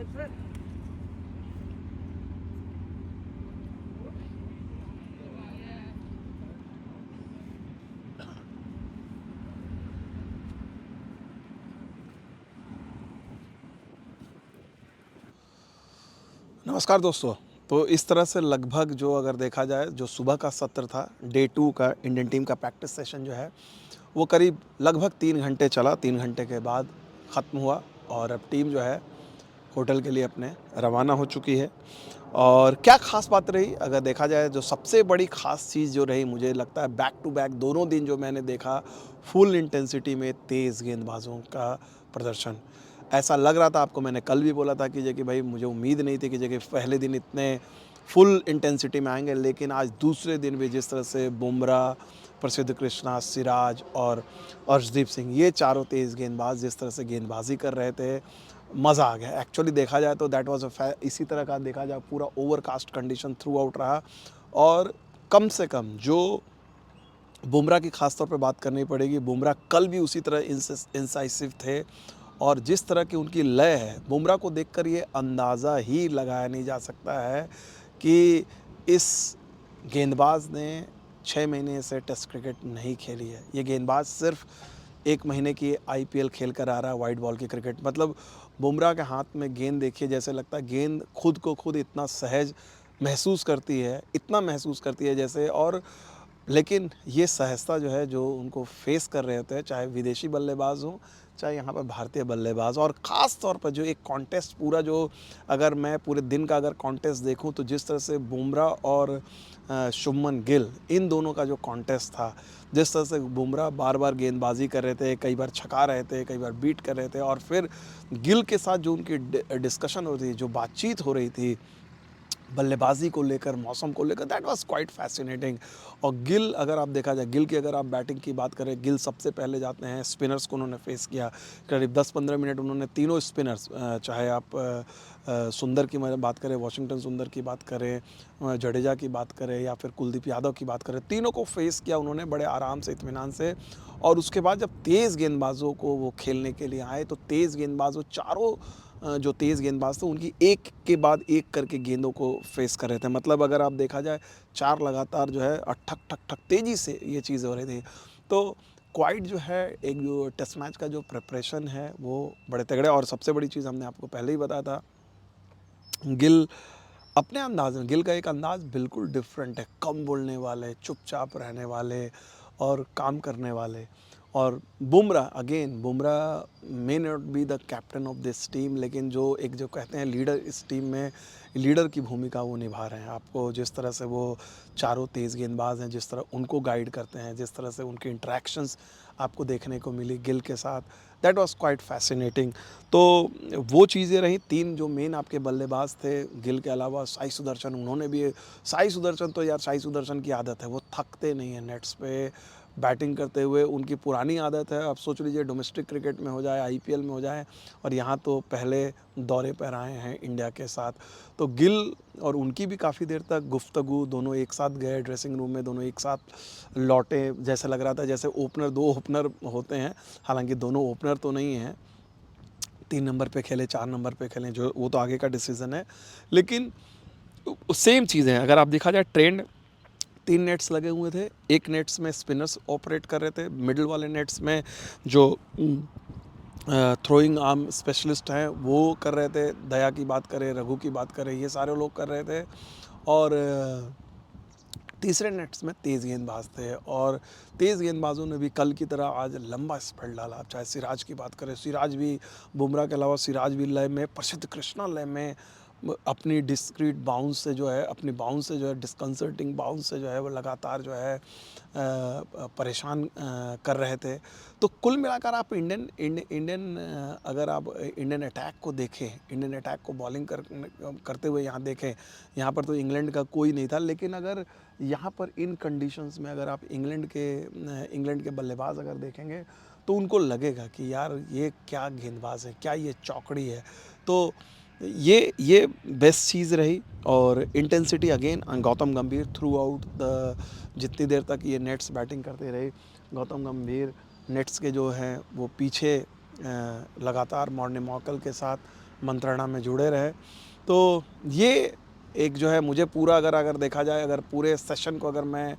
नमस्कार दोस्तों। तो इस तरह से लगभग जो अगर देखा जाए जो सुबह का सत्र था डे 2 का इंडियन टीम का प्रैक्टिस सेशन जो है वो करीब लगभग 3 घंटे चला। 3 घंटे के बाद ख़त्म हुआ और अब टीम जो है होटल के लिए अपने रवाना हो चुकी है। और क्या ख़ास बात रही अगर देखा जाए जो सबसे बड़ी ख़ास चीज़ जो रही मुझे लगता है बैक टू बैक दोनों दिन जो मैंने देखा फुल इंटेंसिटी में तेज़ गेंदबाजों का प्रदर्शन। ऐसा लग रहा था, आपको मैंने कल भी बोला था कि भाई मुझे उम्मीद नहीं थी कि पहले दिन इतने फुल इंटेंसिटी में आएंगे, लेकिन आज दूसरे दिन भी जिस तरह से बुमराह, प्रसिद्ध कृष्णा, सिराज और अर्शदीप सिंह ये चारों तेज़ गेंदबाज जिस तरह से गेंदबाजी कर रहे थे, मज़ा आ गया। एक्चुअली देखा जाए तो दैट वाज इसी तरह का देखा जाए पूरा ओवरकास्ट कंडीशन थ्रू आउट रहा। और कम से कम जो बुमराह की ख़ास तौर पे बात करनी पड़ेगी, बुमराह कल भी उसी तरह इंसाइसिव थे और जिस तरह की उनकी लय है, बुमराह को देखकर ये अंदाज़ा ही लगाया नहीं जा सकता है कि इस गेंदबाज ने 6 महीने से टेस्ट क्रिकेट नहीं खेली है। ये गेंदबाज सिर्फ 1 महीने की आईपीएल खेल कर आ रहा है वाइट बॉल की क्रिकेट। मतलब बुमराह के हाथ में गेंद देखिए, जैसे लगता है गेंद खुद को खुद इतना सहज महसूस करती है, इतना महसूस करती है जैसे। और लेकिन ये सहजता जो है जो उनको फेस कर रहे होते हैं, चाहे विदेशी बल्लेबाज हों, चाहे यहाँ पर भारतीय बल्लेबाज, और ख़ास तौर पर जो एक कॉन्टेस्ट पूरा जो अगर मैं पूरे दिन का अगर कॉन्टेस्ट देखूँ तो जिस तरह से बुमराह और शुभमन गिल इन दोनों का जो कॉन्टेस्ट था, जिस तरह से बुमराह बार बार गेंदबाजी कर रहे थे, कई बार छका रहे थे, कई बार बीट कर रहे थे, और फिर गिल के साथ जो उनकी डिस्कशन हो रही थी, जो बातचीत हो रही थी बल्लेबाजी को लेकर, मौसम को लेकर, दैट वाज क्वाइट फैसिनेटिंग। और गिल अगर आप देखा जाए, गिल की अगर आप बैटिंग की बात करें, गिल सबसे पहले जाते हैं स्पिनर्स को उन्होंने फेस किया। करीब 10-15 मिनट उन्होंने तीनों स्पिनर्स, चाहे आप सुंदर की बात करें, वाशिंगटन सुंदर की बात करें, जडेजा की बात करें, या फिर कुलदीप यादव की बात करें, तीनों को फेस किया उन्होंने बड़े आराम से, इत्मीनान से। और उसके बाद जब तेज़ गेंदबाजों को वो खेलने के लिए आए तो तेज़ गेंदबाजों चारों जो तेज़ गेंदबाज थे उनकी एक के बाद एक करके गेंदों को फेस कर रहे थे। मतलब अगर आप देखा जाए 4 लगातार जो है ठक ठक ठक तेज़ी से ये चीज़ें हो रही थी। तो क्वाइट जो है एक जो टेस्ट मैच का जो प्रिपरेशन है वो बड़े तगड़े। और सबसे बड़ी चीज़ हमने आपको पहले ही बताया था, गिल अपने अंदाज में, गिल का एक अंदाज़ बिल्कुल डिफरेंट है, कम बोलने वाले, चुपचाप रहने वाले और काम करने वाले। और Bumrah again, Bumrah may not be the captain of this team, लेकिन जो एक जो कहते हैं लीडर, इस टीम में लीडर की भूमिका वो निभा रहे हैं। आपको जिस तरह से वो चारों तेज़ गेंदबाज हैं, जिस तरह उनको गाइड करते हैं, जिस तरह से उनकी इंटरेक्शंस आपको देखने को मिली गिल के साथ, दैट वाज क्वाइट फैसिनेटिंग। तो वो चीज़ें रहीं। 3 जो मेन आपके बल्लेबाज थे गिल के अलावा, साई सुदर्शन, उन्होंने भी, साई सुदर्शन तो यार, साई सुदर्शन की आदत है, वो थकते नहीं हैं नेट्स पे बैटिंग करते हुए। उनकी पुरानी आदत है, अब सोच लीजिए डोमेस्टिक क्रिकेट में हो जाए, आईपीएल में हो जाए, और यहाँ तो पहले दौरे पर आए हैं इंडिया के साथ। तो गिल और उनकी भी काफ़ी देर तक गुफ्तगू, दोनों एक साथ गए ड्रेसिंग रूम में, दोनों एक साथ लौटे। जैसे लग रहा था जैसे ओपनर, 2 ओपनर होते हैं, हालांकि दोनों ओपनर तो नहीं हैं, 3 नंबर पे खेले, 4 नंबर पे खेलें, जो वो तो आगे का डिसीज़न है। लेकिन सेम चीज़ें हैं, अगर आप देखा जाए ट्रेंड, 3 नेट्स लगे हुए थे, एक नेट्स में स्पिनर्स ऑपरेट कर रहे थे, मिडिल वाले नेट्स में जो थ्रोइंग आर्म स्पेशलिस्ट हैं वो कर रहे थे, दया की बात करें, रघु की बात करें, ये सारे लोग कर रहे थे। और तीसरे नेट्स में तेज़ गेंदबाज थे, और तेज़ गेंदबाजों ने भी कल की तरह आज लंबा स्पेल डाला। आप चाहे सिराज की बात करें, सिराज भी, बुमराह के अलावा सिराज भी लय में, प्रसिद्ध कृष्णा लय में अपनी डिस्क्रीट बाउंस से जो है, अपनी बाउंस से जो है, डिस्कंसर्टिंग बाउंस से जो है वो लगातार जो है परेशान कर रहे थे। तो कुल मिलाकर आप इंडियन अगर आप इंडियन अटैक को देखें, इंडियन अटैक को बॉलिंग करते हुए यहाँ देखें, यहाँ पर तो इंग्लैंड का कोई नहीं था, लेकिन अगर यहाँ पर इन कंडीशंस में अगर आप इंग्लैंड के बल्लेबाज अगर देखेंगे तो उनको लगेगा कि यार ये क्या गेंदबाज है, क्या ये चौकड़ी है। तो ये बेस्ट चीज़ रही। और इंटेंसिटी अगेन गौतम गंभीर थ्रू आउट द, जितनी देर तक ये नेट्स बैटिंग करते रहे, गौतम गंभीर नेट्स के जो हैं वो पीछे लगातार मॉर्ने मॉकल के साथ मंत्रणा में जुड़े रहे। तो ये एक जो है मुझे पूरा अगर देखा जाए, अगर पूरे सेशन को अगर मैं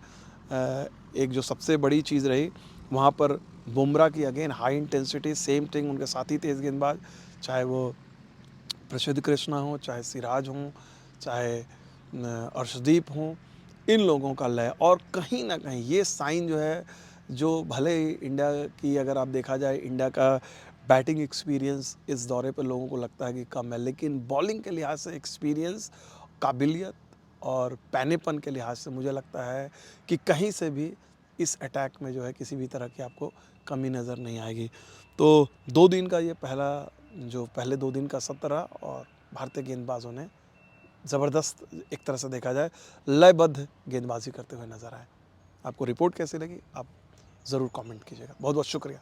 एक जो सबसे बड़ी चीज़ रही वहाँ पर बुमराह की again high intensity, same thing उनके साथी तेज़ गेंदबाज, चाहे वो प्रसिद्ध कृष्णा हो, चाहे सिराज हों, चाहे अर्शदीप हों, इन लोगों का लय और कहीं ना कहीं ये साइन जो है, जो भले ही इंडिया की अगर आप देखा जाए, इंडिया का बैटिंग एक्सपीरियंस इस दौरे पर लोगों को लगता है कि कम है, लेकिन बॉलिंग के लिहाज से एक्सपीरियंस, काबिलियत और पैनेपन के लिहाज से मुझे लगता है कि कहीं से भी इस अटैक में जो है किसी भी तरह की आपको कमी नज़र नहीं आएगी। तो 2 दिन का ये पहले 2 दिन का सत्र रहा और भारतीय गेंदबाजों ने ज़बरदस्त, एक तरह से देखा जाए, लयबद्ध गेंदबाजी करते हुए नज़र आए। आपको रिपोर्ट कैसी लगी? आप ज़रूर कमेंट कीजिएगा। बहुत बहुत शुक्रिया।